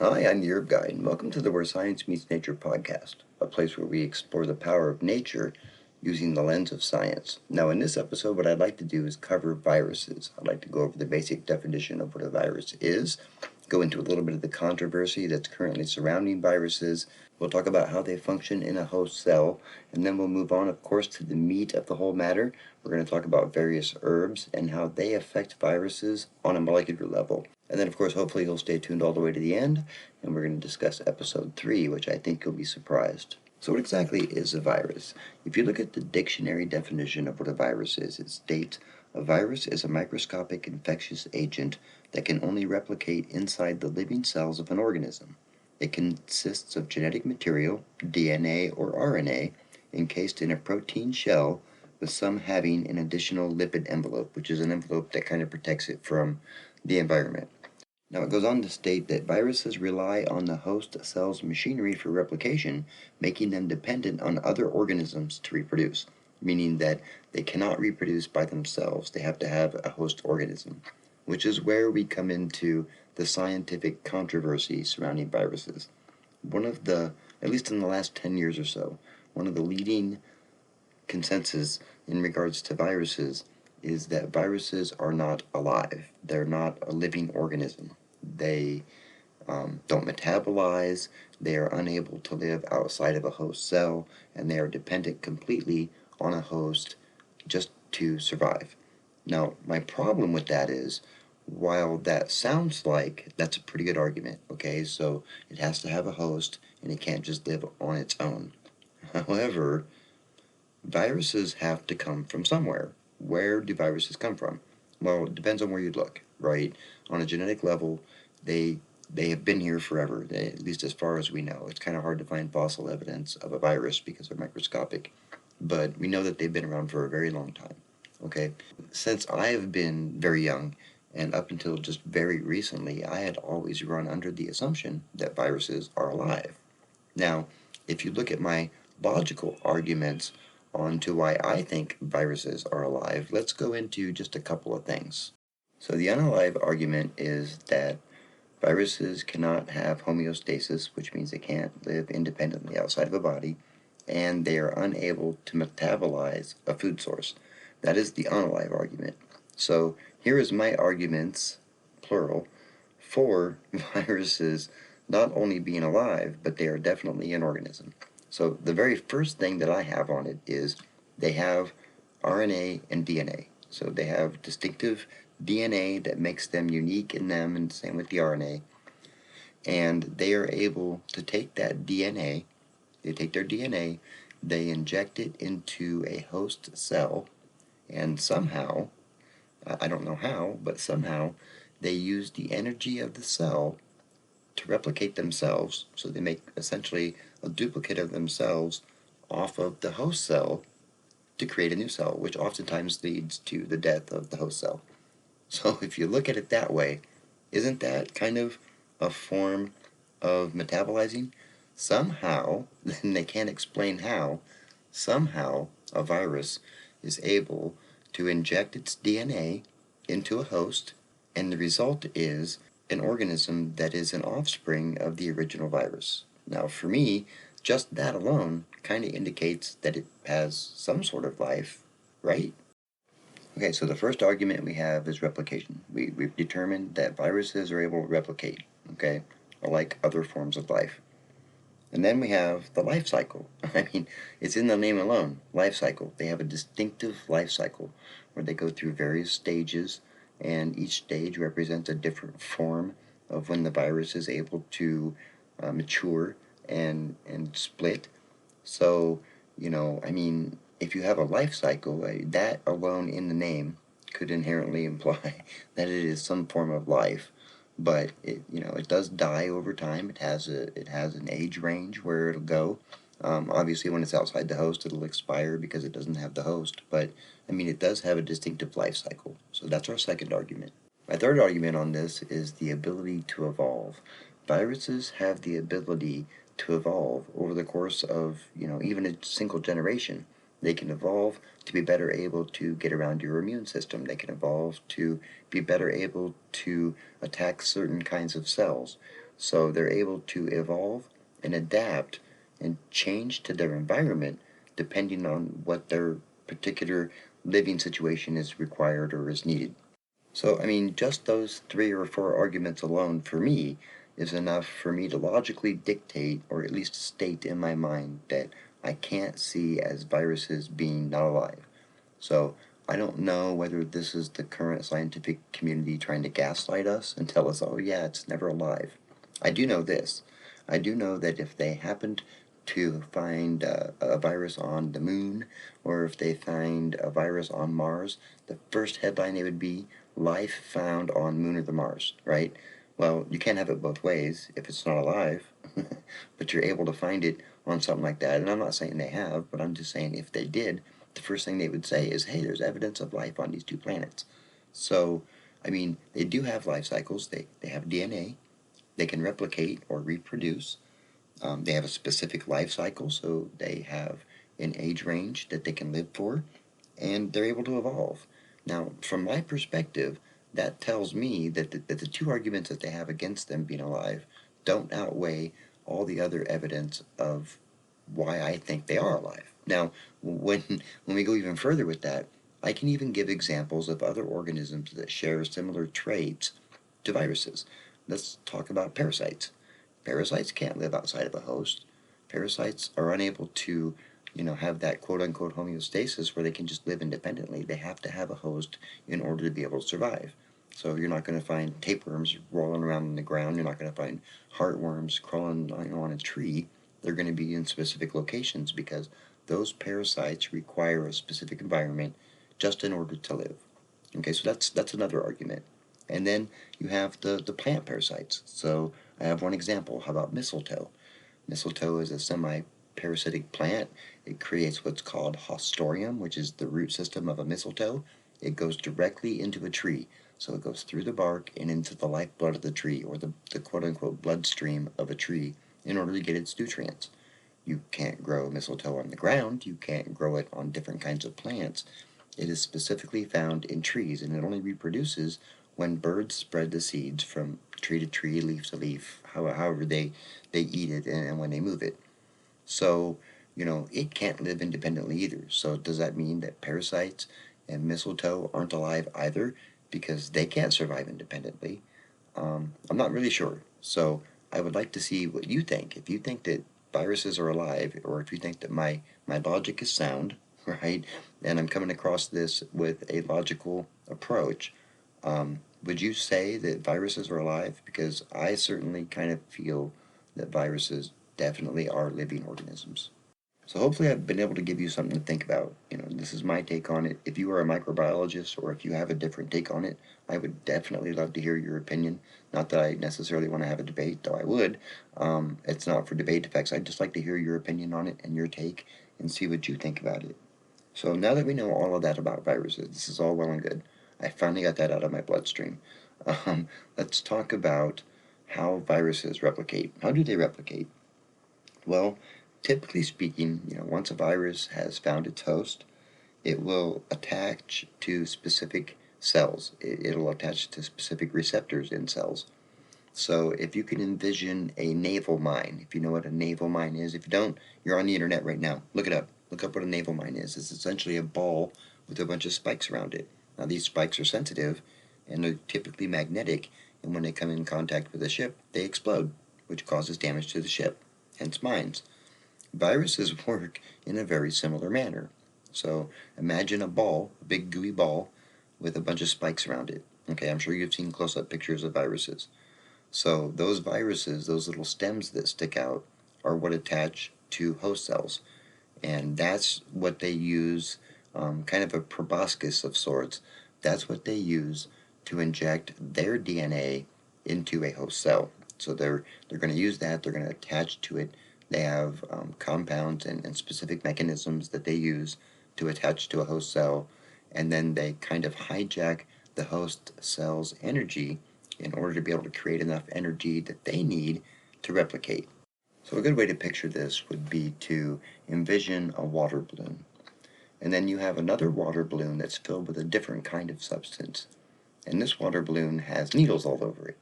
Hi, I'm your guide, and welcome to the Where Science Meets Nature podcast, a place where we explore the power of nature using the lens of science. Now, in this episode, what I'd like to do is cover viruses. I'd like to go over the basic definition of what a virus is, go into a little bit of the controversy that's currently surrounding viruses. We'll talk about how they function in a host cell, and then we'll move on, of course, to the meat of the whole matter. We're going to talk about various herbs and how they affect viruses on a molecular level. And then, of course, hopefully you'll stay tuned all the way to the end, and we're going to discuss episode 3, which I think you'll be surprised. So what exactly is a virus? If you look at the dictionary definition of what a virus is, it states, a virus is a microscopic infectious agent that can only replicate inside the living cells of an organism. It consists of genetic material, DNA or RNA, encased in a protein shell, with some having an additional lipid envelope, which is an envelope that kind of protects it from the environment. Now it goes on to state that viruses rely on the host cell's machinery for replication, making them dependent on other organisms to reproduce, meaning that they cannot reproduce by themselves. They have to have a host organism, which is where we come into the scientific controversy surrounding viruses. At least in the last 10 years or so, one of the leading consensus in regards to viruses is that viruses are not alive. They're not a living organism. They don't metabolize, they are unable to live outside of a host cell, and they are dependent completely on a host just to survive. Now, my problem with that is, while that sounds like that's a pretty good argument, okay, so it has to have a host and it can't just live on its own. However, viruses have to come from somewhere. Where do viruses come from? Well, it depends on where you look, right? On a genetic level, they they have been here forever, at least as far as we know. It's kind of hard to find fossil evidence of a virus because they're microscopic, but we know that they've been around for a very long time. Okay, since I have been very young, and up until just very recently, I had always run under the assumption that viruses are alive. Now, if you look at my logical arguments on to why I think viruses are alive, let's go into just a couple of things. So the unalive argument is that viruses cannot have homeostasis, which means they can't live independently outside of a body, and they are unable to metabolize a food source. That is the unalive argument. So here is my arguments, plural, for viruses not only being alive, but they are definitely an organism. So the very first thing that I have on it is they have RNA and DNA. So they have distinctive DNA that makes them unique in them, and same with the RNA. And they are able to take that DNA, they take their DNA, they inject it into a host cell, and somehow, I don't know how, but somehow, they use the energy of the cell to replicate themselves, so they make essentially a duplicate of themselves off of the host cell to create a new cell, which oftentimes leads to the death of the host cell. So if you look at it that way, isn't that kind of a form of metabolizing? Somehow, then they can't explain how, somehow a virus is able to inject its DNA into a host, and the result is an organism that is an offspring of the original virus. Now, for me, just that alone kind of indicates that it has some sort of life, right? Okay, so the first argument we have is replication. We've determined that viruses are able to replicate, okay, like other forms of life. And then we have the life cycle. I mean, it's in the name alone, life cycle. They have a distinctive life cycle where they go through various stages, and each stage represents a different form of when the virus is able to mature and split. So, I mean, if you have a life cycle, that alone in the name could inherently imply that it is some form of life. But it does die over time. It has an age range where it'll go. Obviously, when it's outside the host, it'll expire because it doesn't have the host. But I mean, it does have a distinctive life cycle. So that's our second argument. My third argument on this is the ability to evolve. Viruses have the ability to evolve over the course of, even a single generation. They can evolve to be better able to get around your immune system. They can evolve to be better able to attack certain kinds of cells. So they're able to evolve and adapt and change to their environment depending on what their particular living situation is required or is needed. So, I mean, just those 3 or 4 arguments alone for me is enough for me to logically dictate or at least state in my mind that I can't see as viruses being not alive. So, I don't know whether this is the current scientific community trying to gaslight us and tell us, oh yeah, it's never alive. I do know this. I do know that if they happened to find a virus on the moon, or if they find a virus on Mars, the first headline it would be, life found on moon or the Mars, right? Well, you can't have it both ways if it's not alive, but you're able to find it on something like that. And I'm not saying they have, but I'm just saying if they did, the first thing they would say is, hey, there's evidence of life on these 2 planets. So, I mean, they do have life cycles. They have DNA. They can replicate or reproduce. They have a specific life cycle, so they have an age range that they can live for, and they're able to evolve. Now, from my perspective, that tells me that the 2 arguments that they have against them being alive don't outweigh all the other evidence of why I think they are alive. Now, when we go even further with that, I can even give examples of other organisms that share similar traits to viruses. Let's talk about parasites. Parasites can't live outside of a host. Parasites are unable to, have that quote-unquote homeostasis where they can just live independently. They have to have a host in order to be able to survive. So you're not going to find tapeworms rolling around on the ground. You're not going to find heartworms crawling on a tree. They're going to be in specific locations because those parasites require a specific environment just in order to live. Okay, so that's another argument. And then you have the plant parasites. So I have one example. How about mistletoe? Mistletoe is a semi-parasitic plant. It creates what's called haustorium, which is the root system of a mistletoe. It goes directly into a tree. So it goes through the bark and into the lifeblood of the tree, or the quote-unquote bloodstream of a tree, in order to get its nutrients. You can't grow mistletoe on the ground. You can't grow it on different kinds of plants. It is specifically found in trees, and it only reproduces when birds spread the seeds from tree to tree, leaf to leaf, however they eat it and when they move it. So, it can't live independently either. So does that mean that parasites and mistletoe aren't alive either because they can't survive independently? I'm not really sure. So I would like to see what you think. If you think that viruses are alive, or if you think that my logic is sound, right, and I'm coming across this with a logical approach, would you say that viruses are alive? Because I certainly kind of feel that viruses definitely are living organisms. So hopefully I've been able to give you something to think about. This is my take on it. If you are a microbiologist or if you have a different take on it, I would definitely love to hear your opinion. Not that I necessarily want to have a debate, though I would. It's not for debate effects. I'd just like to hear your opinion on it and your take and see what you think about it. So now that we know all of that about viruses, this is all well and good. I finally got that out of my bloodstream. Let's talk about how viruses replicate. How do they replicate? Well, typically speaking, once a virus has found its host, it will attach to specific cells. It'll attach to specific receptors in cells. So if you can envision a naval mine, if you know what a naval mine is, if you don't, you're on the internet right now. Look it up. Look up what a naval mine is. It's essentially a ball with a bunch of spikes around it. Now these spikes are sensitive and they're typically magnetic, and when they come in contact with a ship, they explode, which causes damage to the ship, hence mines. Viruses work in a very similar manner. So imagine a ball, a big gooey ball, with a bunch of spikes around it. Okay, I'm sure you've seen close-up pictures of viruses. So those viruses, those little stems that stick out, are what attach to host cells. And that's what they use, kind of a proboscis of sorts. That's what they use to inject their DNA into a host cell. So they're going to use that, they're going to attach to it. They have compounds and specific mechanisms that they use to attach to a host cell, and then they kind of hijack the host cell's energy in order to be able to create enough energy that they need to replicate. So a good way to picture this would be to envision a water balloon. And then you have another water balloon that's filled with a different kind of substance. And this water balloon has needles all over it.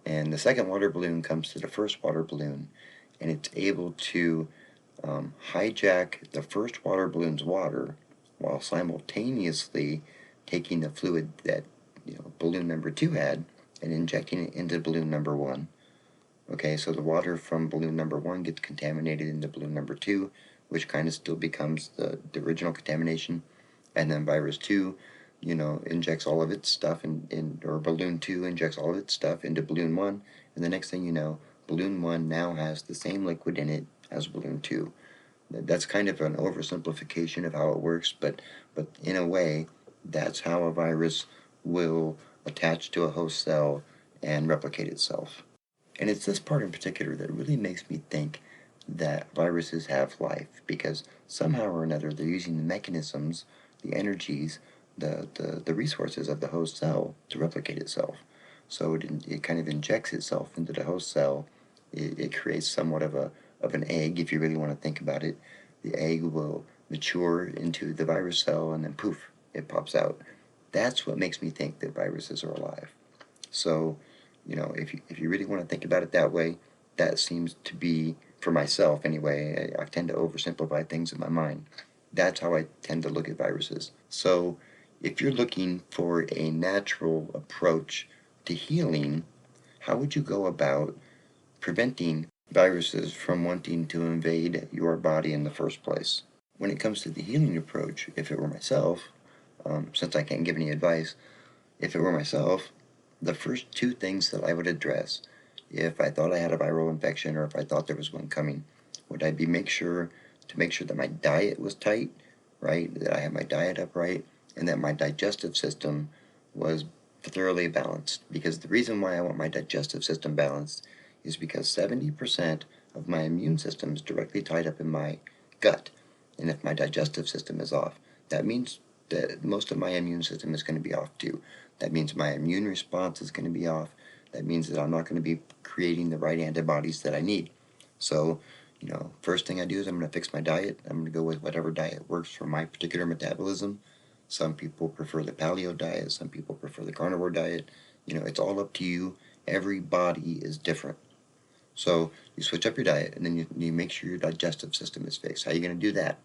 And the second water balloon comes to the first water balloon, and it's able to hijack the first water balloon's water while simultaneously taking the fluid that balloon number 2 had and injecting it into balloon number 1. Okay, so the water from balloon number 1 gets contaminated into balloon number 2, which kind of still becomes the original contamination, and then virus 2 injects all of its stuff or balloon 2 injects all of its stuff into balloon 1, and the next thing you know, balloon 1 now has the same liquid in it as balloon 2. That's kind of an oversimplification of how it works, but in a way, that's how a virus will attach to a host cell and replicate itself. And it's this part in particular that really makes me think that viruses have life, because somehow or another they're using the mechanisms, the energies, the resources of the host cell to replicate itself. So it kind of injects itself into the host cell. It creates somewhat of an egg, if you really want to think about it. The egg will mature into the virus cell, and then poof, it pops out. That's what makes me think that viruses are alive. So, if you really want to think about it that way, that seems to be, for myself anyway, I tend to oversimplify things in my mind. That's how I tend to look at viruses. So, if you're looking for a natural approach to healing, how would you go about preventing viruses from wanting to invade your body in the first place? When it comes to the healing approach, if it were myself, since I can't give any advice, if it were myself, the first two things that I would address if I thought I had a viral infection or if I thought there was one coming would I be make sure that my diet was tight, right? That I had my diet upright, and that my digestive system was thoroughly balanced. Because the reason why I want my digestive system balanced is because 70% of my immune system is directly tied up in my gut. And if my digestive system is off, that means that most of my immune system is going to be off too. That means my immune response is going to be off. That means that I'm not going to be creating the right antibodies that I need. So, first thing I do is I'm going to fix my diet. I'm going to go with whatever diet works for my particular metabolism. Some people prefer the paleo diet. Some people prefer the carnivore diet. It's all up to you. Every body is different. So you switch up your diet, and then you make sure your digestive system is fixed. How are you going to do that?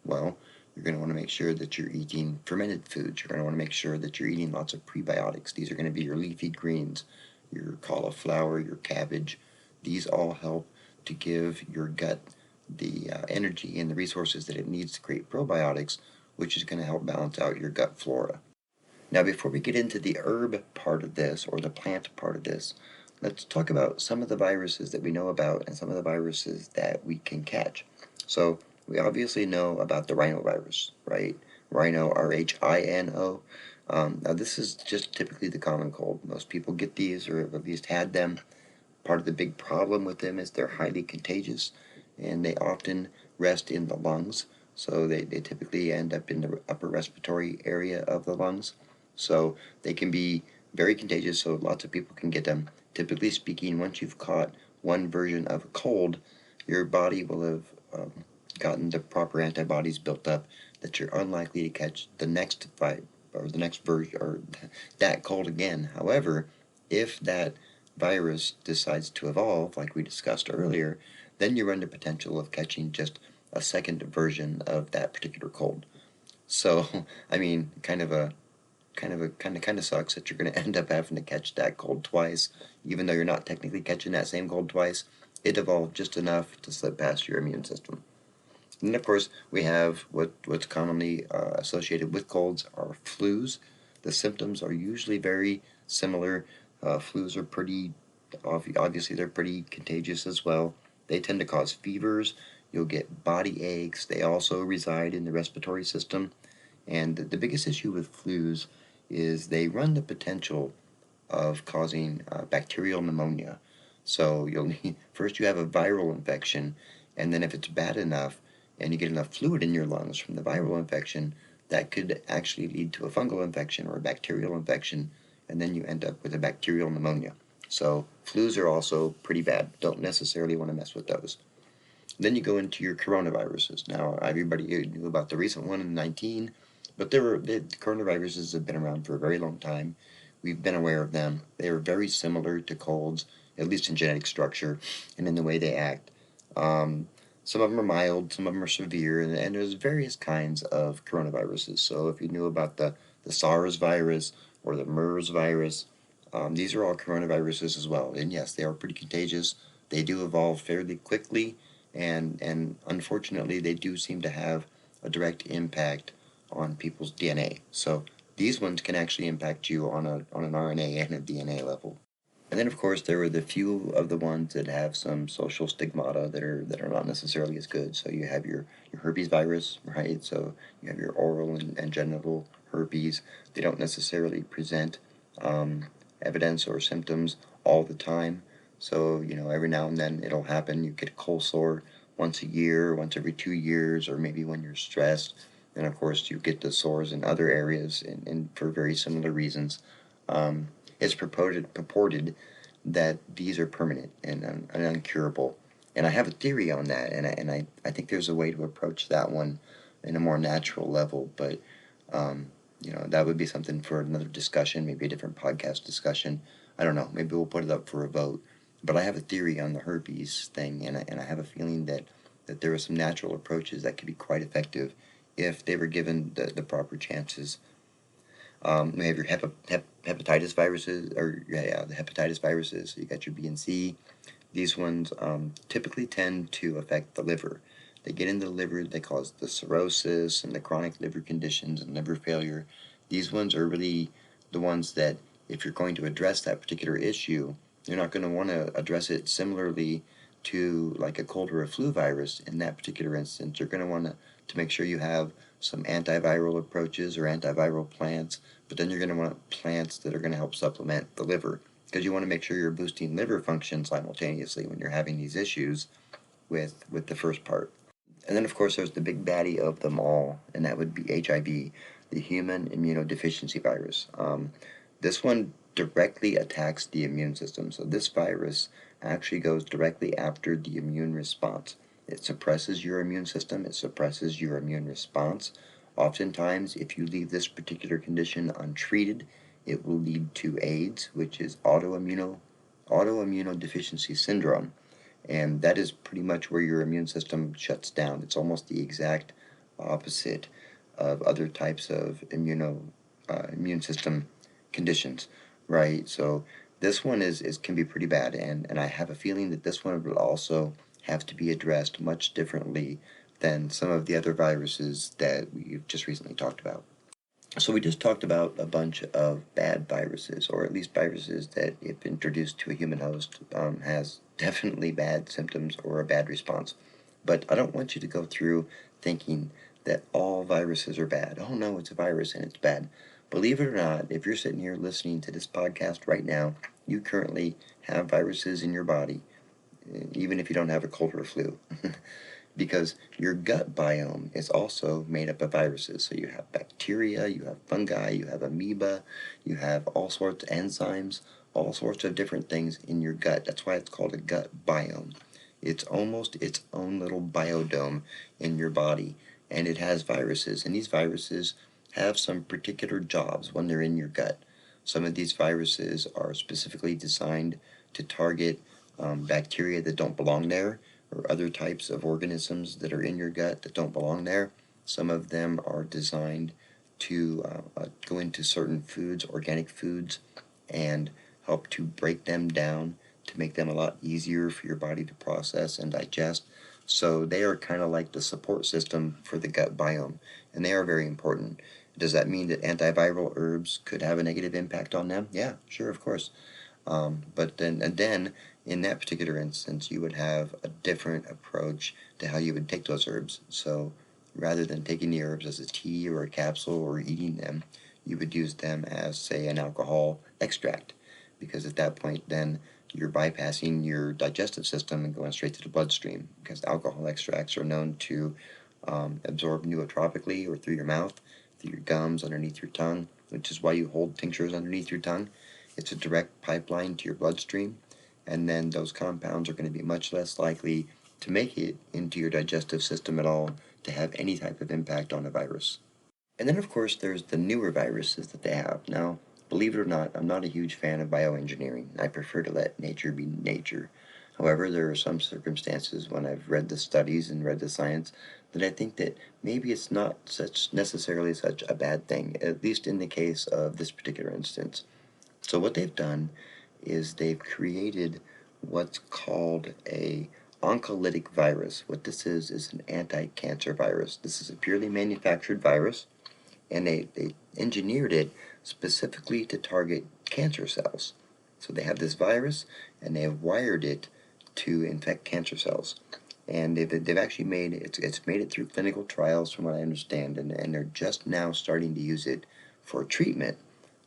Well, you're going to want to make sure that you're eating fermented foods. You're going to want to make sure that you're eating lots of prebiotics. These are going to be your leafy greens, your cauliflower, your cabbage. These all help to give your gut the energy and the resources that it needs to create probiotics, which is going to help balance out your gut flora. Now, before we get into the herb part of this, or the plant part of this, let's talk about some of the viruses that we know about and some of the viruses that we can catch. So, we obviously know about the rhinovirus, right? Rhino, R-H-I-N-O. Now, this is just typically the common cold. Most people get these or have at least had them. Part of the big problem with them is they're highly contagious, and they often rest in the lungs. So they typically end up in the upper respiratory area of the lungs. So they can be very contagious, so lots of people can get them. Typically speaking, once you've caught one version of a cold, your body will have gotten the proper antibodies built up that you're unlikely to catch the next version or that cold again. However, if that virus decides to evolve, like we discussed earlier, then you run the potential of catching just a second version of that particular cold. So, I mean, kind of sucks that you're going to end up having to catch that cold twice, even though you're not technically catching that same cold twice. It evolved just enough to slip past your immune system. And of course, we have what's commonly associated with colds are flus. The symptoms are usually very similar. Flus are obviously they're pretty contagious as well. They tend to cause fevers. You'll get body aches. They also reside in the respiratory system. And the biggest issue with flus is they run the potential of causing bacterial pneumonia. So first you have a viral infection, and then if it's bad enough and you get enough fluid in your lungs from the viral infection, that could actually lead to a fungal infection or a bacterial infection, and then you end up with a bacterial pneumonia. So flus are also pretty bad. Don't necessarily want to mess with those. Then you go into your coronaviruses. Now, everybody knew about the recent one in 19, but the coronaviruses have been around for a very long time. we've been aware of them. They are very similar to colds, at least in genetic structure and in the way they act. Um, some of them are mild, some of them are severe, and there's various kinds of coronaviruses. So if you knew about the SARS virus or the MERS virus, these are all coronaviruses as well. And yes, they are pretty contagious. They do evolve fairly quickly, and unfortunately, they do seem to have a direct impact on people's DNA. So these ones can actually impact you on an RNA and a DNA level. And then, of course, there were the few of the ones that have some social stigmata that are not necessarily as good. So you have your herpes virus, right? So you have your oral and genital herpes. They don't necessarily present um, evidence or symptoms all the time. So, every now and then it'll happen. You get a cold sore once a year, once every 2 years, or maybe when you're stressed. And of course, you get the sores in other areas and for very similar reasons. Um, it's purported that these are permanent and uncurable. And I have a theory on that, and I think there's a way to approach that one in a more natural level. But that would be something for another discussion, maybe a different podcast discussion. I don't know. Maybe we'll put it up for a vote. But I have a theory on the herpes thing, and I have a feeling that there are some natural approaches that could be quite effective if they were given the proper chances. We have your hepatitis viruses, or the hepatitis viruses. You got your B and C. These ones typically tend to affect the liver. They get in the liver, they cause the cirrhosis and the chronic liver conditions and liver failure. These ones are really the ones that, if you're going to address that particular issue, you're not going to want to address it similarly to like a cold or a flu virus. In that particular instance, you're going to want to make sure you have some antiviral approaches or antiviral plants, but then you're going to want plants that are going to help supplement the liver, because you want to make sure you're boosting liver function simultaneously when you're having these issues with the first part. And then, of course, there's the big baddie of them all, and that would be HIV, the human immunodeficiency virus. This one directly attacks the immune system. So this virus actually goes directly after the immune response. It suppresses your immune system. It suppresses your immune response. Oftentimes, if you leave this particular condition untreated, it will lead to AIDS, which is autoimmunodeficiency syndrome. And that is pretty much where your immune system shuts down. It's almost the exact opposite of other types of immune system conditions, right? So this one is can be pretty bad, and I have a feeling that this one will also have to be addressed much differently than some of the other viruses that we've just recently talked about. So we just talked about a bunch of bad viruses, or at least viruses that, if introduced to a human host, has definitely bad symptoms or a bad response. But I don't want you to go through thinking that all viruses are bad. Oh no, it's a virus and it's bad. Believe it or not, if you're sitting here listening to this podcast right now, you currently have viruses in your body, even if you don't have a cold or a flu. Because your gut biome is also made up of viruses. So you have bacteria, you have fungi, you have amoeba, you have all sorts of enzymes, all sorts of different things in your gut. That's why it's called a gut biome. It's almost its own little biodome in your body, and it has viruses. And these viruses have some particular jobs when they're in your gut. Some of these viruses are specifically designed to target bacteria that don't belong there, or other types of organisms that are in your gut that don't belong there. Some of them are designed to go into certain foods, organic foods, and help to break them down to make them a lot easier for your body to process and digest. So they are kind of like the support system for the gut biome, and they are very important. Does that mean that antiviral herbs could have a negative impact on them? Yeah, sure, of course. But then in that particular instance, you would have a different approach to how you would take those herbs. So rather than taking the herbs as a tea or a capsule or eating them, you would use them as, say, an alcohol extract. Because at that point, then you're bypassing your digestive system and going straight to the bloodstream. Because alcohol extracts are known to absorb neurotropically, or through your mouth, through your gums, underneath your tongue, which is why you hold tinctures underneath your tongue. It's a direct pipeline to your bloodstream, and then those compounds are going to be much less likely to make it into your digestive system at all to have any type of impact on a virus. And then, of course, there's the newer viruses that they have. Now, Believe it or not, I'm not a huge fan of bioengineering. I prefer to let nature be nature. However, there are some circumstances when I've read the studies and read the science that I think that maybe it's not such necessarily such a bad thing, at least in the case of this particular instance. So what they've done is they've created what's called a oncolytic virus. What this is an anti-cancer virus. This is a purely manufactured virus, and they engineered it specifically to target cancer cells. So they have this virus, and they have wired it to infect cancer cells. And they've actually made it's made it through clinical trials, from what I understand, and they're just now starting to use it for treatment.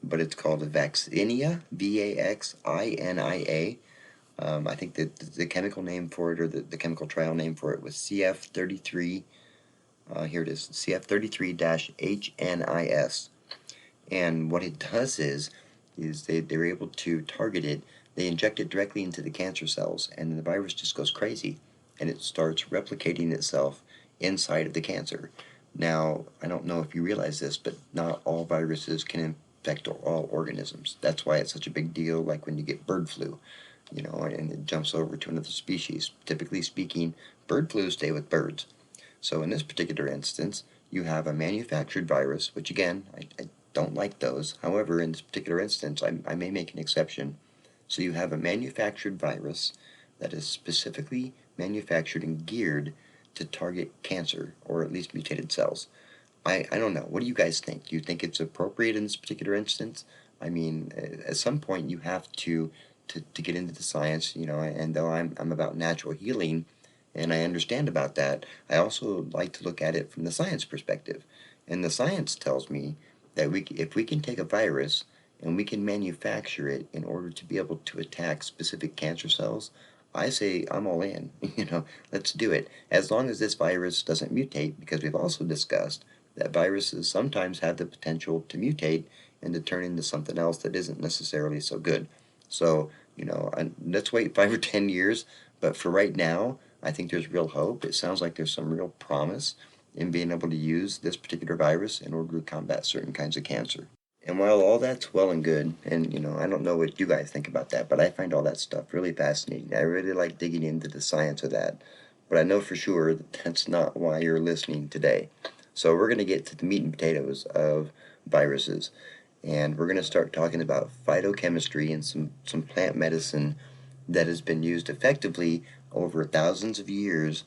But it's called Vaccinia, Vaxinia. I think the chemical name for it, or the chemical trial name for it, was CF33. Here it is, CF33-HNIS. And what it does is they're able to target it. They inject it directly into the cancer cells, and the virus just goes crazy, and it starts replicating itself inside of the cancer. Now, I don't know if you realize this, but not all viruses can infect all organisms. That's why it's such a big deal, like when you get bird flu, and it jumps over to another species. Typically speaking, bird flu stay with birds. So in this particular instance, you have a manufactured virus, which again, I don't like those. However, in this particular instance, I may make an exception. So you have a manufactured virus that is specifically manufactured and geared to target cancer, or at least mutated cells. I don't know. What do you guys think? Do you think it's appropriate in this particular instance? I mean, at some point you have to get into the science, and though I'm about natural healing, and I understand about that, I also like to look at it from the science perspective. And the science tells me that if we can take a virus and we can manufacture it in order to be able to attack specific cancer cells, I say I'm all in. Let's do it. As long as this virus doesn't mutate, because we've also discussed that viruses sometimes have the potential to mutate and to turn into something else that isn't necessarily so good. So, let's wait 5 or 10 years, but for right now, I think there's real hope. It sounds like there's some real promise in being able to use this particular virus in order to combat certain kinds of cancer. And while all that's well and good, and I don't know what you guys think about that, but I find all that stuff really fascinating. I really like digging into the science of that. But I know for sure that that's not why you're listening today. So we're going to get to the meat and potatoes of viruses. And we're going to start talking about phytochemistry and some plant medicine that has been used effectively over thousands of years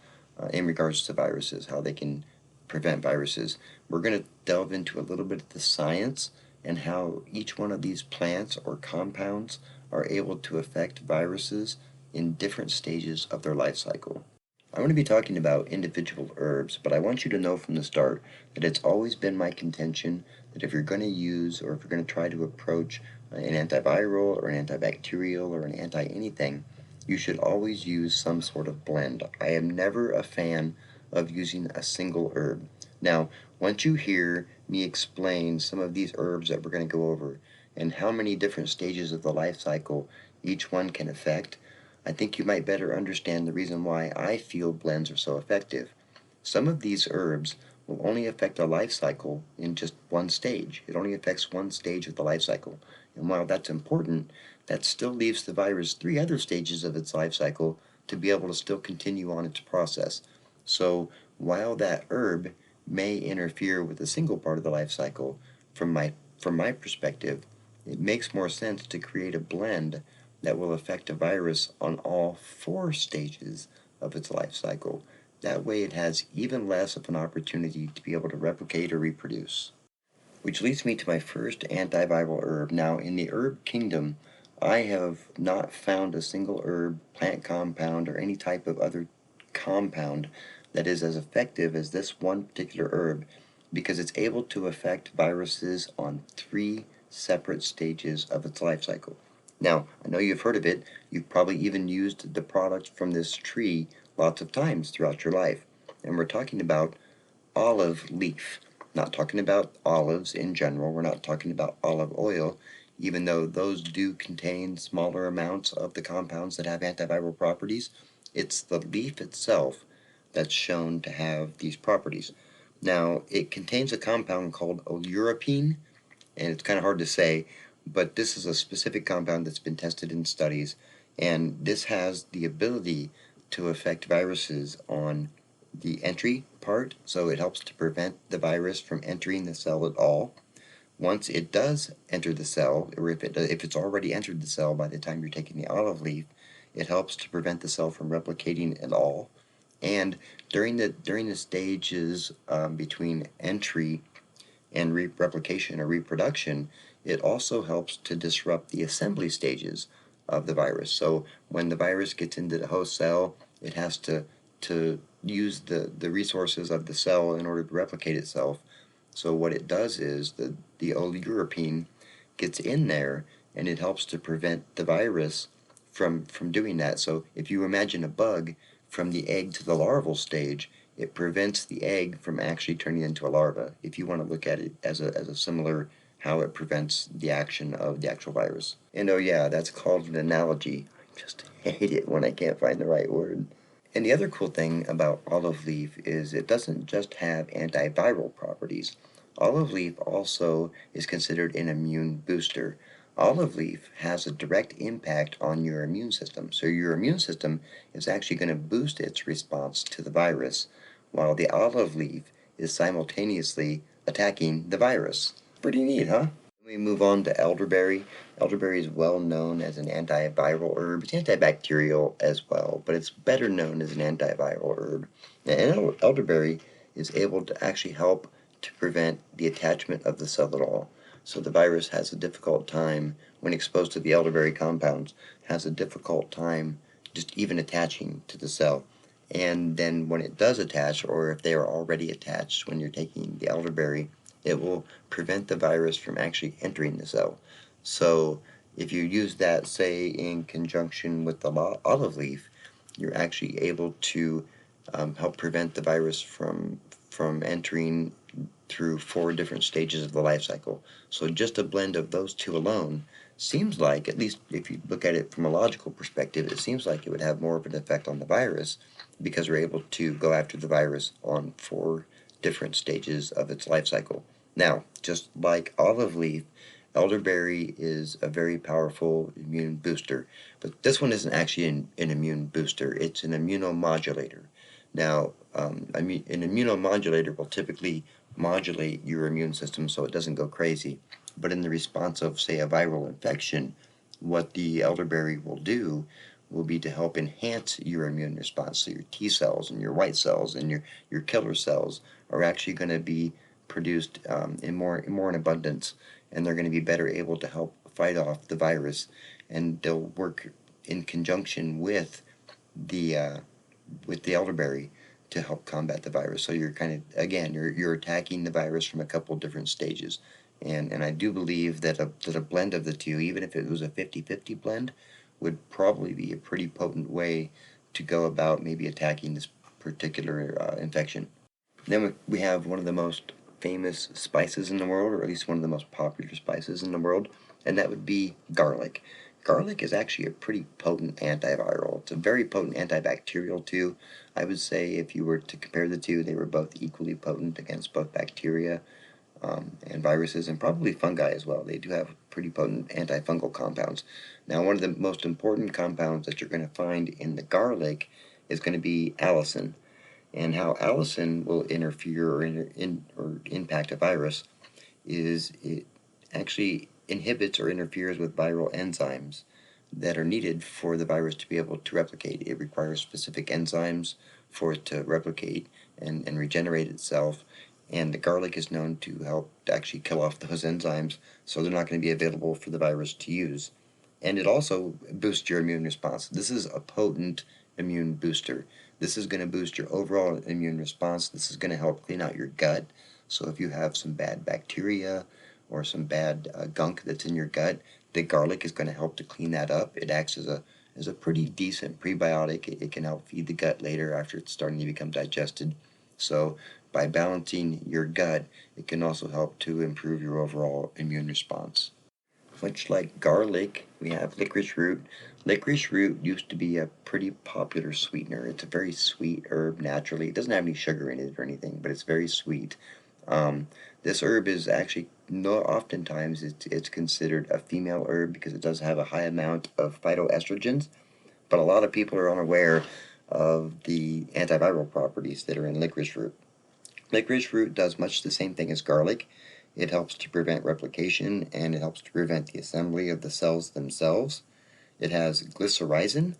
in regards to viruses, how they can prevent viruses. We're going to delve into a little bit of the science and how each one of these plants or compounds are able to affect viruses in different stages of their life cycle. I'm going to be talking about individual herbs, but I want you to know from the start that it's always been my contention that if you're going to use, or if you're going to try to approach an antiviral or an antibacterial or an anti-anything, you should always use some sort of blend. I am never a fan of using a single herb. Now, once you hear me explain some of these herbs that we're going to go over and how many different stages of the life cycle each one can affect, I think you might better understand the reason why I feel blends are so effective. Some of these herbs will only affect a life cycle in just one stage. It only affects one stage of the life cycle. And while that's important, that still leaves the virus 3 other stages of its life cycle to be able to still continue on its process. So while that herb may interfere with a single part of the life cycle, from my perspective, it makes more sense to create a blend that will affect a virus on all 4 stages of its life cycle. That way it has even less of an opportunity to be able to replicate or reproduce. Which leads me to my first antiviral herb. Now, in the herb kingdom, I have not found a single herb, plant compound, or any type of other compound that is as effective as this one particular herb, because it's able to affect viruses on 3 separate stages of its life cycle. Now, I know you've heard of it. You've probably even used the product from this tree lots of times throughout your life. And we're talking about olive leaf. Not talking about olives in general. We're not talking about olive oil, even though those do contain smaller amounts of the compounds that have antiviral properties. It's the leaf itself that's shown to have these properties. Now, it contains a compound called oleuropein, and it's kind of hard to say, but this is a specific compound that's been tested in studies, and this has the ability to affect viruses on the entry part, so it helps to prevent the virus from entering the cell at all. Once it does enter the cell, or if it's already entered the cell by the time you're taking the olive leaf, it helps to prevent the cell from replicating at all. And during the stages between entry and replication or reproduction, it also helps to disrupt the assembly stages of the virus. So when the virus gets into the host cell, it has to use the resources of the cell in order to replicate itself. So what it does is the oleuropein gets in there, and it helps to prevent the virus from doing that. So if you imagine a bug from the egg to the larval stage, it prevents the egg from actually turning into a larva, if you want to look at it as a similar how it prevents the action of the actual virus. And oh yeah, that's called an analogy. I just hate it when I can't find the right word. And the other cool thing about olive leaf is it doesn't just have antiviral properties. Olive leaf also is considered an immune booster. Olive leaf has a direct impact on your immune system. So your immune system is actually going to boost its response to the virus, while the olive leaf is simultaneously attacking the virus. Pretty neat, huh? We move on to elderberry. Elderberry is well known as an antiviral herb. It's antibacterial as well, but it's better known as an antiviral herb. And elderberry is able to actually help to prevent the attachment of the cell at all. So the virus has a difficult time, when exposed to the elderberry compounds, has a difficult time just even attaching to the cell. And then when it does attach, or if they are already attached when you're taking the elderberry, it will prevent the virus from actually entering the cell. So if you use that, say, in conjunction with the olive leaf, you're actually able to help prevent the virus from entering through 4 different stages of the life cycle. So just a blend of those two alone seems like, at least if you look at it from a logical perspective, it seems like it would have more of an effect on the virus, because we're able to go after the virus on 4 different stages of its life cycle. Now, just like olive leaf, elderberry is a very powerful immune booster, but this one isn't actually an immune booster, it's an immunomodulator. Now, an immunomodulator will typically modulate your immune system so it doesn't go crazy, but in the response of, say, a viral infection, what the elderberry will do will be to help enhance your immune response. So your T cells and your white cells and your killer cells are actually going to be produced in more in abundance, and they're going to be better able to help fight off the virus, and they'll work in conjunction with the elderberry to help combat the virus. So you're kind of, again, you're attacking the virus from a couple different stages. And I do believe that a blend of the two, even if it was a 50-50 blend, would probably be a pretty potent way to go about maybe attacking this particular infection. Then we have one of the most famous spices in the world, or at least one of the most popular spices in the world, and that would be garlic. Garlic is actually a pretty potent antiviral. It's a very potent antibacterial too. I would say if you were to compare the two, they were both equally potent against both bacteria and viruses, and probably fungi as well. They do have pretty potent antifungal compounds. Now, one of the most important compounds that you're going to find in the garlic is going to be allicin. And how allicin will interfere or impact a virus is it actually inhibits or interferes with viral enzymes that are needed for the virus to be able to replicate. It requires specific enzymes for it to replicate and regenerate itself, and the garlic is known to help to actually kill off those enzymes, so they're not going to be available for the virus to use. And it also boosts your immune response. This is a potent immune booster. This is going to boost your overall immune response. This is going to help clean out your gut. So if you have some bad bacteria or some bad gunk that's in your gut, the garlic is going to help to clean that up. It acts as a pretty decent prebiotic. It can help feed the gut later after it's starting to become digested. So by balancing your gut, it can also help to improve your overall immune response. Much like garlic, we have licorice root. Licorice root used to be a pretty popular sweetener. It's a very sweet herb naturally. It doesn't have any sugar in it or anything, but it's very sweet. This herb is actually, no, oftentimes it's considered a female herb because it does have a high amount of phytoestrogens, but a lot of people are unaware of the antiviral properties that are in licorice root. Licorice root does much the same thing as garlic. It helps to prevent replication, and it helps to prevent the assembly of the cells themselves. It has glycyrrhizin,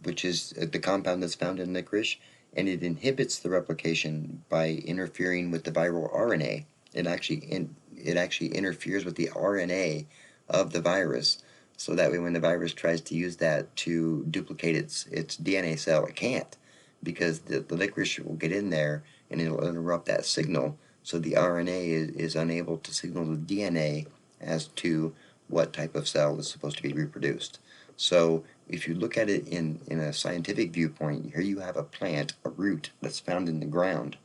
which is the compound that's found in licorice, and it inhibits the replication by interfering with the viral RNA. It actually interferes with the RNA of the virus, so that way when the virus tries to use that to duplicate its DNA cell, it can't, because the licorice will get in there and it'll interrupt that signal, so the RNA is unable to signal the DNA as to what type of cell is supposed to be reproduced. So if you look at it in a scientific viewpoint, here you have a plant, a root that's found in the ground,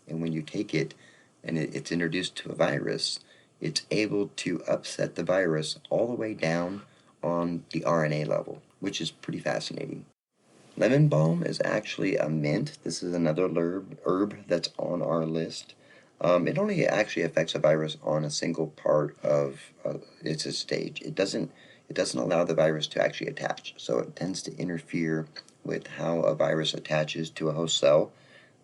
and when you take it and it's introduced to a virus, it's able to upset the virus all the way down on the RNA level, which is pretty fascinating. Lemon balm is actually a mint. This is another herb that's on our list. It only actually affects a virus on a single part of its stage. It doesn't allow the virus to actually attach, so it tends to interfere with how a virus attaches to a host cell.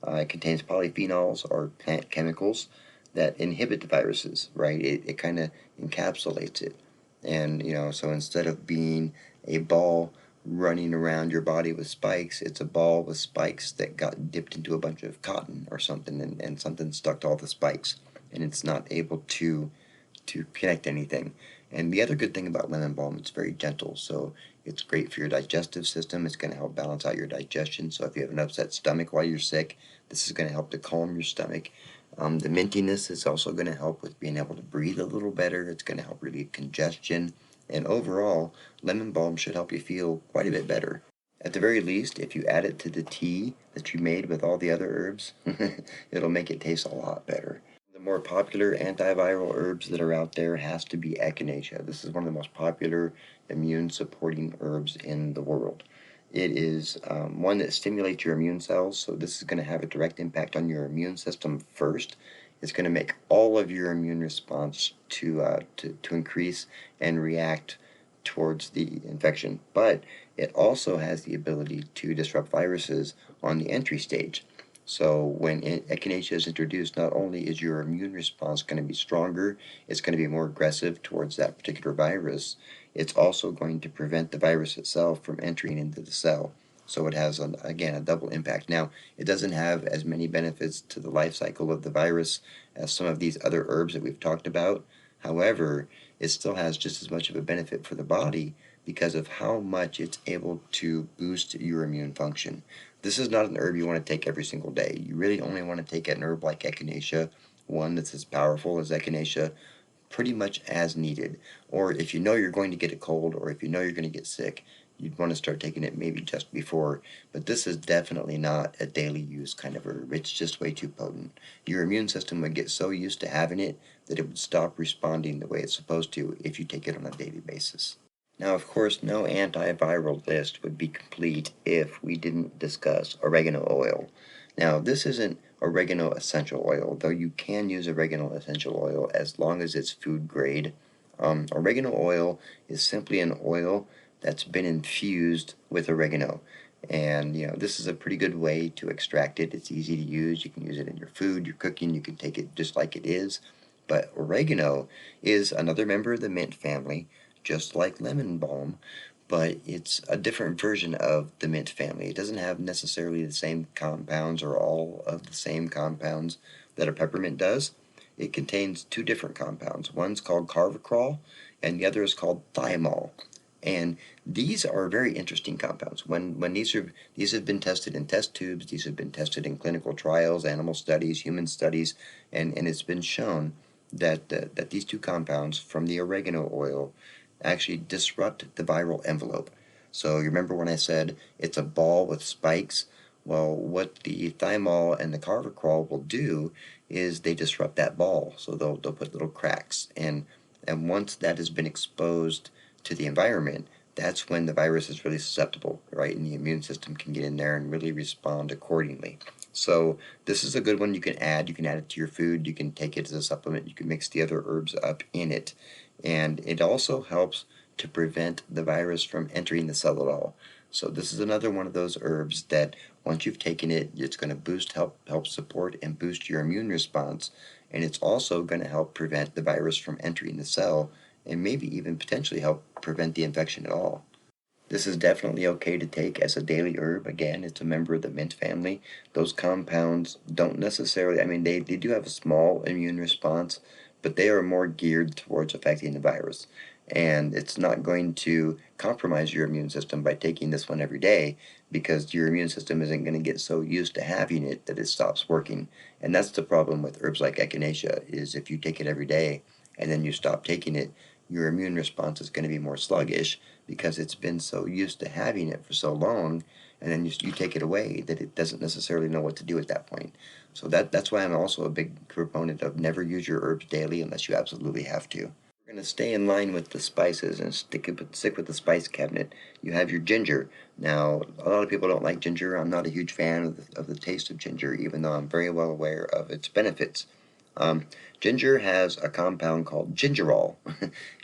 It contains polyphenols, or plant chemicals, that inhibit the viruses, right? It kind of encapsulates it. And, so instead of being a ball running around your body with spikes, it's a ball with spikes that got dipped into a bunch of cotton or something, and something stuck to all the spikes, and it's not able to connect anything. And the other good thing about lemon balm, it's very gentle, so it's great for your digestive system. It's going to help balance out your digestion. So if you have an upset stomach while you're sick, this is going to help to calm your stomach. The mintiness is also going to help with being able to breathe a little better. It's going to help relieve congestion. And overall, lemon balm should help you feel quite a bit better. At the very least, if you add it to the tea that you made with all the other herbs, it'll make it taste a lot better. The more popular antiviral herbs that are out there has to be echinacea. This is one of the most popular immune-supporting herbs in the world. It is one that stimulates your immune cells, so this is going to have a direct impact on your immune system first. It's going to make all of your immune response to increase and react towards the infection. But it also has the ability to disrupt viruses on the entry stage. So when echinacea is introduced, not only is your immune response going to be stronger, it's going to be more aggressive towards that particular virus, it's also going to prevent the virus itself from entering into the cell. So it has, again, a double impact. Now, it doesn't have as many benefits to the life cycle of the virus as some of these other herbs that we've talked about. However, it still has just as much of a benefit for the body because of how much it's able to boost your immune function. This is not an herb you want to take every single day. You really only want to take an herb like echinacea, one that's as powerful as echinacea, pretty much as needed. Or if you know you're going to get a cold, or if you know you're going to get sick, you'd want to start taking it maybe just before. But this is definitely not a daily use kind of herb. It's just way too potent. Your immune system would get so used to having it that it would stop responding the way it's supposed to if you take it on a daily basis. Now, of course, no antiviral list would be complete if we didn't discuss oregano oil. Now, this isn't oregano essential oil, though you can use oregano essential oil as long as it's food grade. Oregano oil is simply an oil that's been infused with oregano. And, this is a pretty good way to extract it. It's easy to use. You can use it in your food, your cooking. You can take it just like it is. But oregano is another member of the mint family, just like lemon balm, but it's a different version of the mint family. It doesn't have necessarily the same compounds or all of the same compounds that a peppermint does. It contains two different compounds. One's called carvacrol, and the other is called thymol. And these are very interesting compounds. When these have been tested in test tubes, these have been tested in clinical trials, animal studies, human studies, and it's been shown that these two compounds from the oregano oil actually disrupt the viral envelope. So you remember when I said it's a ball with spikes? Well, what the thymol and the carvacrol will do is they disrupt that ball. So they'll put little cracks, and once that has been exposed to the environment, that's when the virus is really susceptible, right? And the immune system can get in there and really respond accordingly. So this is a good one you can add. You can add it to your food. You can take it as a supplement. You can mix the other herbs up in it. And it also helps to prevent the virus from entering the cell at all. So this is another one of those herbs that once you've taken it, it's going to help support and boost your immune response. And it's also going to help prevent the virus from entering the cell and maybe even potentially help prevent the infection at all. This is definitely okay to take as a daily herb. Again, it's a member of the mint family. Those compounds don't necessarily, I mean, they do have a small immune response, but they are more geared towards affecting the virus. And it's not going to compromise your immune system by taking this one every day, because your immune system isn't going to get so used to having it that it stops working. And that's the problem with herbs like echinacea, is if you take it every day and then you stop taking it, your immune response is going to be more sluggish because it's been so used to having it for so long, and then you take it away that it doesn't necessarily know what to do at that point. So that's why I'm also a big proponent of never use your herbs daily unless you absolutely have to. We're going to stay in line with the spices and stick with the spice cabinet. You have your ginger. Now, a lot of people don't like ginger. I'm not a huge fan of the taste of ginger, even though I'm very well aware of its benefits. Um, Ginger has a compound called gingerol,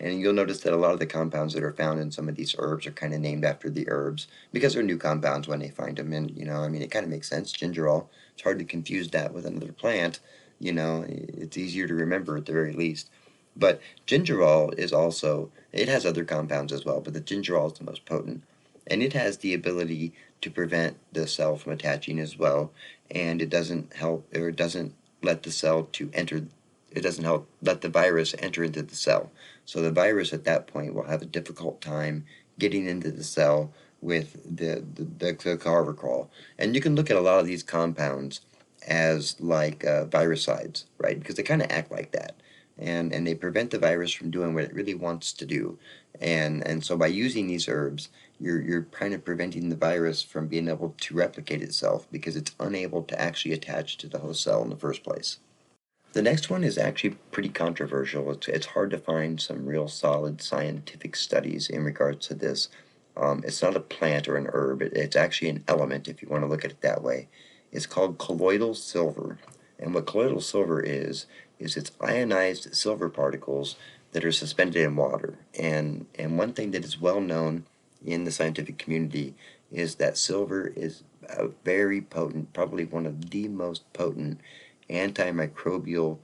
and you'll notice that a lot of the compounds that are found in some of these herbs are kind of named after the herbs because they're new compounds when they find them. And I mean, it kind of makes sense. Gingerol. It's hard to confuse that with another plant. It's easier to remember at the very least. But gingerol is also, it has other compounds as well, but the gingerol is the most potent, and it has the ability to prevent the cell from attaching as well, and it doesn't help, or it doesn't let the cell to enter, it doesn't help let the virus enter into the cell. So the virus at that point will have a difficult time getting into the cell with the Carver crawl. And you can look at a lot of these compounds as like virucides, right? Because they kind of act like that. And they prevent the virus from doing what it really wants to do. And so by using these herbs, you're kind of preventing the virus from being able to replicate itself because it's unable to actually attach to the host cell in the first place. The next one is actually pretty controversial. It's hard to find some real solid scientific studies in regards to this. It's not a plant or an herb. It's actually an element, if you want to look at it that way. It's called colloidal silver. And what colloidal silver is it's ionized silver particles that are suspended in water. And one thing that is well known in the scientific community is that silver is a very potent, probably one of the most potent antimicrobial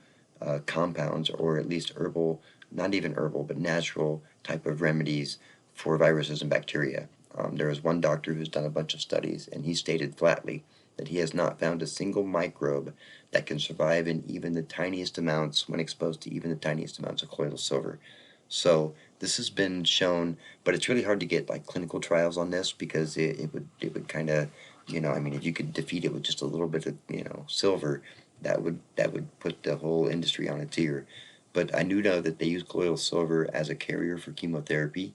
compounds, or at least herbal, not even herbal, but natural type of remedies for viruses and bacteria. There is one doctor who's done a bunch of studies, and he stated flatly that he has not found a single microbe that can survive in even the tiniest amounts when exposed to even the tiniest amounts of colloidal silver. So this has been shown, but it's really hard to get like clinical trials on this because it would kind of, I mean, if you could defeat it with just a little bit of silver, that would put the whole industry on its ear. But I do know that they use colloidal silver as a carrier for chemotherapy,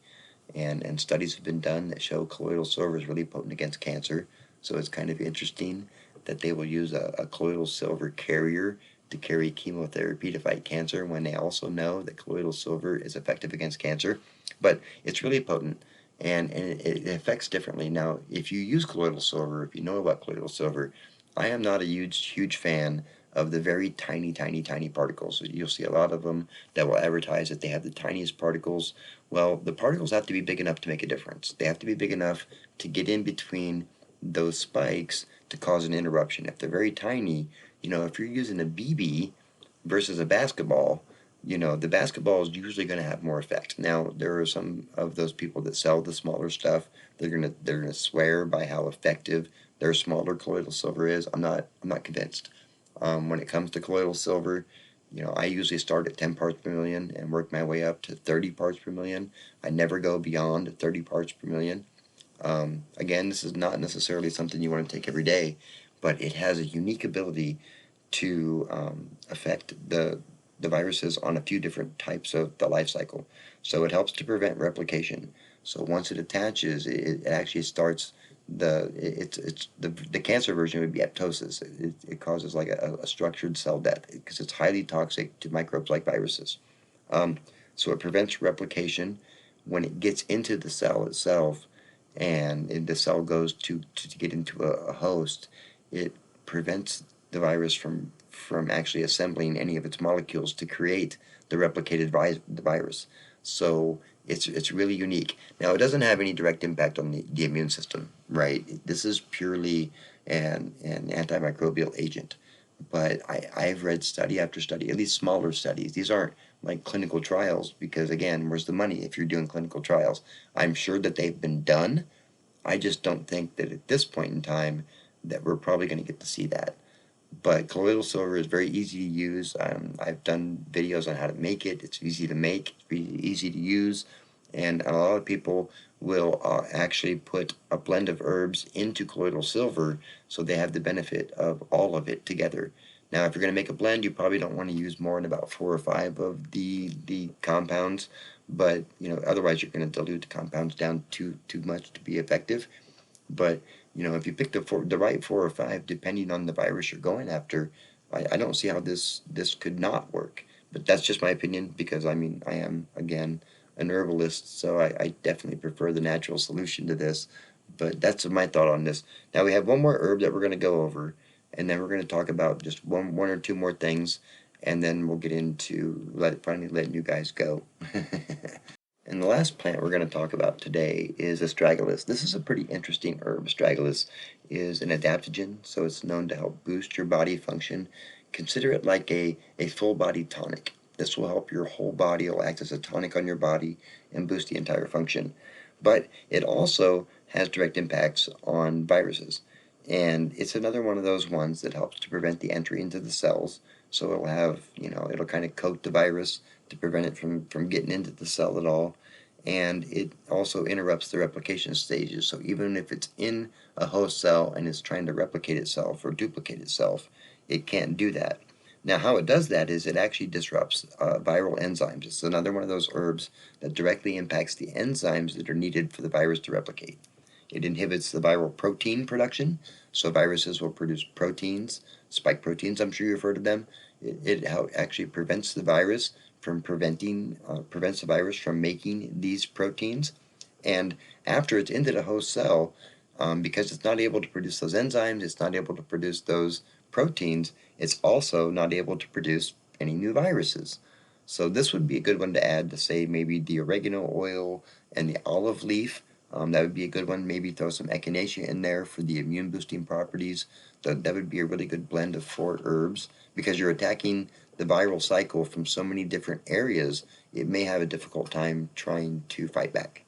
and studies have been done that show colloidal silver is really potent against cancer. So it's kind of interesting that they will use a colloidal silver carrier to carry chemotherapy to fight cancer when they also know that colloidal silver is effective against cancer. But it's really potent, and it affects differently. Now, if you use colloidal silver, if you know about colloidal silver, I am not a huge fan of the very tiny, tiny, tiny particles. You'll see a lot of them that will advertise that they have the tiniest particles. Well, the particles have to be big enough to make a difference. They have to be big enough to get in between those spikes to cause an interruption. If they're very tiny, if you're using a BB versus a basketball, the basketball is usually going to have more effect. Now, there are some of those people that sell the smaller stuff. They're gonna swear by how effective their smaller colloidal silver is. I'm not convinced. When it comes to colloidal silver, I usually start at 10 parts per million and work my way up to 30 parts per million. I never go beyond 30 parts per million. Again, this is not necessarily something you want to take every day, but it has a unique ability to affect the viruses on a few different types of the life cycle. So it helps to prevent replication. So once it attaches, it actually starts the cancer version would be apoptosis. It causes like a structured cell death because it's highly toxic to microbes like viruses. Um, so it prevents replication when it gets into the cell itself, and the cell goes to get into a host. It prevents the virus from actually assembling any of its molecules to create the replicated virus. So it's really unique. Now, it doesn't have any direct impact on the immune system, right? This is purely an antimicrobial agent. But I've read study after study, at least smaller studies. These aren't like clinical trials because, again, where's the money if you're doing clinical trials? I'm sure that they've been done. I just don't think that at this point in time that we're probably going to get to see that. But colloidal silver is very easy to use. I've done videos on how to make it. It's easy to make, it's easy to use, and a lot of people will actually put a blend of herbs into colloidal silver so they have the benefit of all of it together. Now, if you're going to make a blend, you probably don't want to use more than about 4 or 5 of the compounds, but otherwise you're going to dilute the compounds down too much to be effective. But if you pick the right 4 or 5, depending on the virus you're going after, I don't see how this could not work. But that's just my opinion because I am again an herbalist, so I definitely prefer the natural solution to this. But that's my thought on this. Now we have one more herb that we're going to go over, and then we're going to talk about just one or two more things, and then we'll get into finally letting you guys go. And the last plant we're going to talk about today is astragalus. This is a pretty interesting herb. Astragalus is an adaptogen, so it's known to help boost your body function. Consider it like a full body tonic. This will help your whole body. It will act as a tonic on your body and boost the entire function. But it also has direct impacts on viruses. And it's another one of those ones that helps to prevent the entry into the cells. So it'll have, it'll kind of coat the virus to prevent it from getting into the cell at all. And it also interrupts the replication stages. So even if it's in a host cell and it's trying to replicate itself or duplicate itself, it can't do that. Now, how it does that is it actually disrupts viral enzymes. It's another one of those herbs that directly impacts the enzymes that are needed for the virus to replicate. It inhibits the viral protein production, so viruses will produce proteins, spike proteins, I'm sure you've heard of them. It actually prevents the virus from prevents the virus from making these proteins. And after it's into the host cell, because it's not able to produce those enzymes, it's not able to produce those proteins, it's also not able to produce any new viruses. So this would be a good one to add to, say, maybe the oregano oil and the olive leaf. That would be a good one. Maybe throw some echinacea in there for the immune boosting properties. That would be a really good blend of 4 herbs because you're attacking the viral cycle from so many different areas, it may have a difficult time trying to fight back.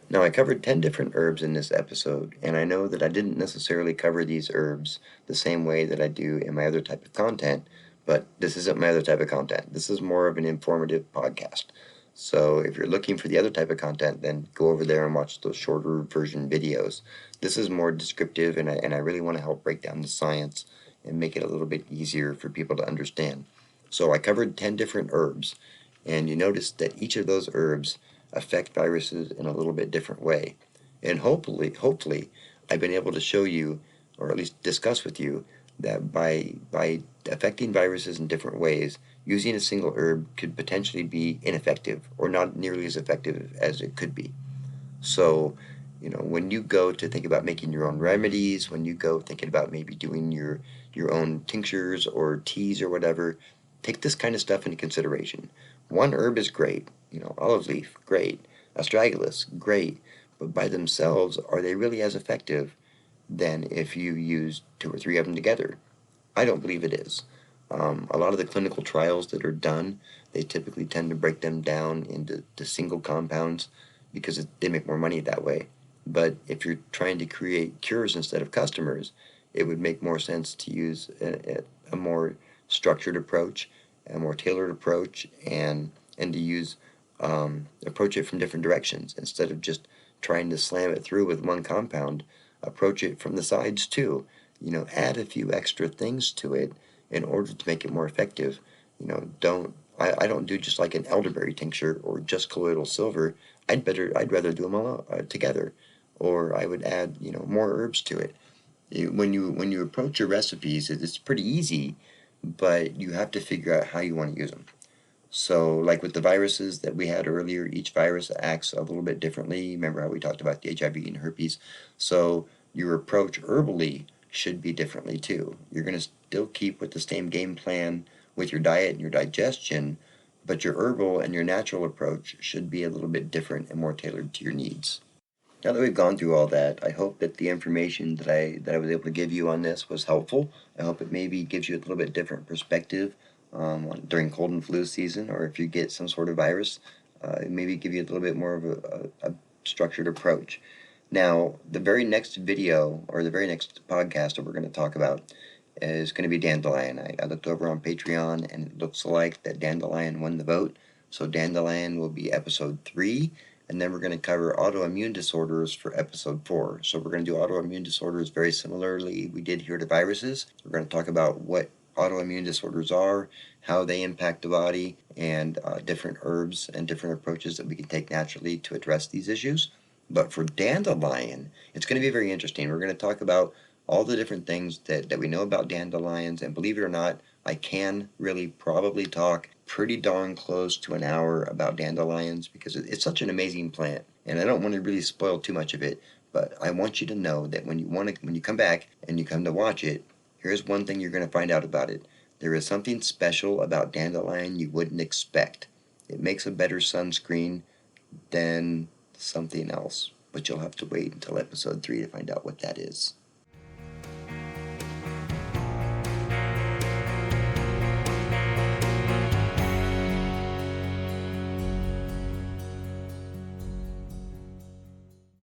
Now, I covered 10 different herbs in this episode, and I know that I didn't necessarily cover these herbs the same way that I do in my other type of content, but this isn't my other type of content. This is more of an informative podcast. So if you're looking for the other type of content, then go over there and watch those shorter version videos. This is more descriptive, and I really want to help break down the science and make it a little bit easier for people to understand. So I covered 10 different herbs, and you notice that each of those herbs affect viruses in a little bit different way. And hopefully, I've been able to show you, or at least discuss with you, that by affecting viruses in different ways, using a single herb could potentially be ineffective or not nearly as effective as it could be. So, when you go to think about making your own remedies, when you go thinking about maybe doing your own tinctures or teas or whatever, take this kind of stuff into consideration. One herb is great, olive leaf, great, astragalus, great, but by themselves, are they really as effective than if you use 2 or 3 of them together? I don't believe it is. A lot of the clinical trials that are done, they typically tend to break them down into single compounds because they make more money that way. But if you're trying to create cures instead of customers, it would make more sense to use a more structured approach, a more tailored approach, and to use approach it from different directions instead of just trying to slam it through with one compound. Approach it from the sides too. Add a few extra things to it in order to make it more effective. I don't do just like an elderberry tincture or just colloidal silver. I'd rather do them all together, or I would add more herbs to it. When you approach your recipes, it's pretty easy, but you have to figure out how you want to use them. So, like with the viruses that we had earlier, each virus acts a little bit differently. Remember how we talked about the HIV and herpes? So, your approach herbally should be differently too. You're going to still keep with the same game plan with your diet and your digestion, but your herbal and your natural approach should be a little bit different and more tailored to your needs. Now that we've gone through all that, I hope that the information that I was able to give you on this was helpful. I hope it maybe gives you a little bit different perspective during cold and flu season, or if you get some sort of virus, maybe give you a little bit more of a structured approach. Now, the very next video or the very next podcast that we're going to talk about is going to be Dandelion. I looked over on Patreon and it looks like that Dandelion won the vote. So Dandelion will be episode 3, and then we're going to cover autoimmune disorders for episode 4. So we're going to do autoimmune disorders very similarly we did here to viruses. We're going to talk about what autoimmune disorders are, how they impact the body, and different herbs and different approaches that we can take naturally to address these issues. But for Dandelion, it's going to be very interesting. We're going to talk about all the different things that we know about dandelions, and believe it or not, I can really probably talk pretty darn close to an hour about dandelions because it's such an amazing plant, and I don't want to really spoil too much of it, but I want you to know that when you come back and you come to watch it, here's one thing you're going to find out about it. There is something special about dandelion you wouldn't expect. It makes a better sunscreen than something else, but you'll have to wait until episode 3 to find out what that is.